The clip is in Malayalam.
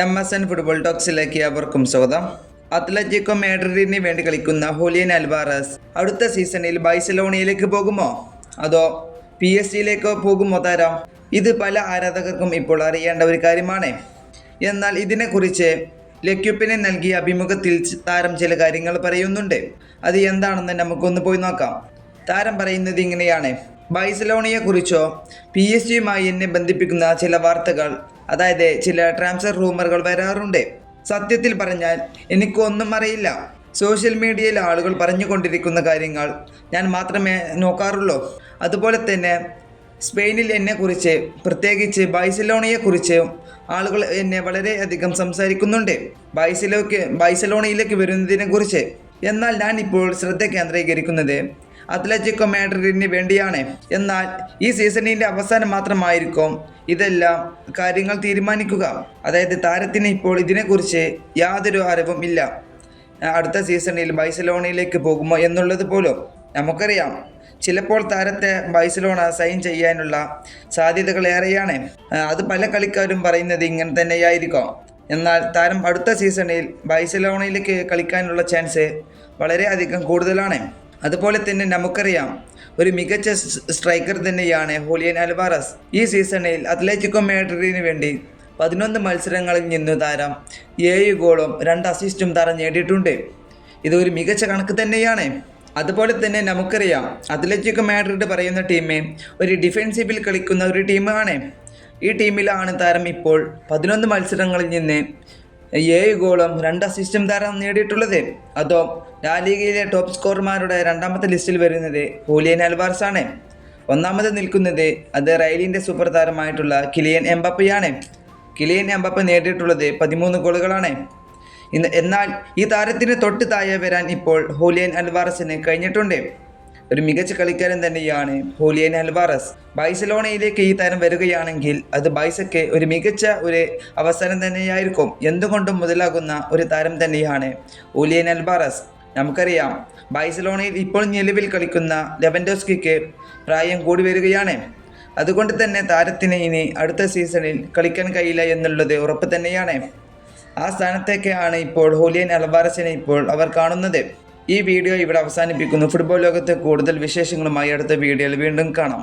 MSN ഫുട്ബോൾ ടോക്സിലേക്ക് അവർക്കും സ്വാഗതം. അത്ലറ്റിക്കോ മാഡ്രിഡിന് വേണ്ടി കളിക്കുന്ന ഹൂലിയൻ അൽവാരസ് അടുത്ത സീസണിൽ ബാഴ്സലോണയിലേക്ക് പോകുമോ അതോ PSG പോകുമോ താരം? ഇത് പല ആരാധകർക്കും ഇപ്പോൾ അറിയേണ്ട ഒരു കാര്യമാണ്. എന്നാൽ ഇതിനെക്കുറിച്ച് ലെക്യുപ്പിന് നൽകിയ അഭിമുഖത്തിൽ താരം ചില കാര്യങ്ങൾ പറയുന്നുണ്ട്. അത് എന്താണെന്ന് നമുക്കൊന്ന് പോയി നോക്കാം. താരം പറയുന്നത് ഇങ്ങനെയാണ്: ബാഴ്സലോണയെക്കുറിച്ചോ PSG എന്നെ ബന്ധിപ്പിക്കുന്ന ചില വാർത്തകൾ, അതായത് ചില ട്രാൻസ്ഫർ റൂമറുകൾ വരാറുണ്ട്. സത്യത്തിൽ പറഞ്ഞാൽ എനിക്കൊന്നും അറിയില്ല. സോഷ്യൽ മീഡിയയിൽ ആളുകൾ പറഞ്ഞുകൊണ്ടിരിക്കുന്ന കാര്യങ്ങൾ ഞാൻ മാത്രമേ നോക്കാറുള്ളൂ. അതുപോലെ തന്നെ സ്പെയിനിൽ എന്നെക്കുറിച്ച്, പ്രത്യേകിച്ച് ബാഴ്സലോണയെക്കുറിച്ച് ആളുകൾ എന്നെ വളരെയധികം സംസാരിക്കുന്നുണ്ട്, ബാഴ്സലോണയിലേക്ക് വരുന്നതിനെക്കുറിച്ച്. എന്നാൽ ഞാൻ ഇപ്പോൾ ശ്രദ്ധ കേന്ദ്രീകരിക്കുന്നത് അത്ലറ്റിക്കോ മാഡ്രിഡിന് വേണ്ടിയാണ്. എന്നാൽ ഈ സീസണിൻ്റെ അവസാനം മാത്രമായിരിക്കും ഇതെല്ലാം കാര്യങ്ങൾ തീരുമാനിക്കുക. അതായത് താരത്തിന് ഇപ്പോൾ ഇതിനെക്കുറിച്ച് യാതൊരു അറിവും ഇല്ല. അടുത്ത സീസണിൽ ബാഴ്സലോണയിലേക്ക് പോകുമോ എന്നുള്ളത് പോലും നമുക്കറിയാം. ചിലപ്പോൾ താരത്തെ ബാഴ്സലോണ സൈൻ ചെയ്യാനുള്ള സാധ്യതകൾ ഏറെയാണ്. അത് പല കളിക്കാരും പറയുന്നത് ഇങ്ങനെ തന്നെയായിരിക്കും. എന്നാൽ താരം അടുത്ത സീസണിൽ ബാഴ്സലോണയിലേക്ക് കളിക്കാനുള്ള ചാൻസ് വളരെയധികം കൂടുതലാണ്. അതുപോലെ തന്നെ നമുക്കറിയാം, ഒരു മികച്ച സ്ട്രൈക്കർ തന്നെയാണ് ഹൂലിയൻ അൽവാരസ്. ഈ സീസണിൽ അത്ലറ്റിക്കോ മാഡ്രിഡിന് വേണ്ടി 11 മത്സരങ്ങളിൽ നിന്ന് താരം 7 ഗോളും 2 അസിസ്റ്റും താരം നേടിയിട്ടുണ്ട്. ഇതൊരു മികച്ച കണക്ക് തന്നെയാണ്. അതുപോലെ തന്നെ നമുക്കറിയാം, അത്ലറ്റിക്കോ മാഡ്രിഡ് പറയുന്ന ടീം ഒരു ഡിഫെൻസീവിൽ കളിക്കുന്ന ഒരു ടീമാണ്. ഈ ടീമിലാണ് താരം ഇപ്പോൾ 11 മത്സരങ്ങളിൽ നിന്ന് 7 ഗോളും 2 അസിസ്റ്റും താരം നേടിയിട്ടുള്ളത്. അതോ ലാലിഗയിലെ ടോപ്പ് സ്കോർമാരുടെ രണ്ടാമത്തെ ലിസ്റ്റിൽ വരുന്നത് ഹൂലിയൻ അൽവാരസ് ആണ്. ഒന്നാമത് നിൽക്കുന്നത് അത് റയലിൻ്റെ സൂപ്പർ താരമായിട്ടുള്ള കിലിയൻ എംബാപ്പയാണ്. കിലിയൻ എംബാപ്പ നേടിയിട്ടുള്ളത് 13 ഗോളുകളാണ്. എന്നാൽ ഈ താരത്തിന് തൊട്ട് താഴെ വരാൻ ഇപ്പോൾ ഹൂലിയൻ അൽവാരസിന് കഴിഞ്ഞിട്ടുണ്ട്. ഒരു മികച്ച കളിക്കാരൻ തന്നെയാണ് ഹൂലിയൻ അൽവാരസ്. ബാഴ്സലോണയിലേക്ക് ഈ താരം വരികയാണെങ്കിൽ അത് ബാഴ്സയ്ക്ക് ഒരു മികച്ച ഒരു അവസരം തന്നെയായിരിക്കും. എന്തുകൊണ്ടും മുതലാകുന്ന ഒരു താരം തന്നെയാണ് ഹൂലിയൻ അൽവാരസ്. നമുക്കറിയാം, ബാഴ്സലോണയിൽ ഇപ്പോൾ നിലവിൽ കളിക്കുന്ന ലെവൻഡോസ്കിക്ക് പ്രായം കൂടി വരികയാണ്. അതുകൊണ്ട് തന്നെ താരത്തിന് ഇനി അടുത്ത സീസണിൽ കളിക്കാൻ കഴിയില്ല എന്നുള്ളത് ഉറപ്പ് തന്നെയാണ്. ആ സ്ഥാനത്തേക്കാണ് ഇപ്പോൾ ഹൂലിയൻ അൽവാരസിനെ ഇപ്പോൾ അവർ കാണുന്നത്. ഈ വീഡിയോ ഇവിടെ അവസാനിപ്പിക്കുന്നു. ഫുട്ബോൾ ലോകത്തെ കൂടുതൽ വിശേഷങ്ങളുമായി അടുത്ത വീഡിയോയിൽ വീണ്ടും കാണാം.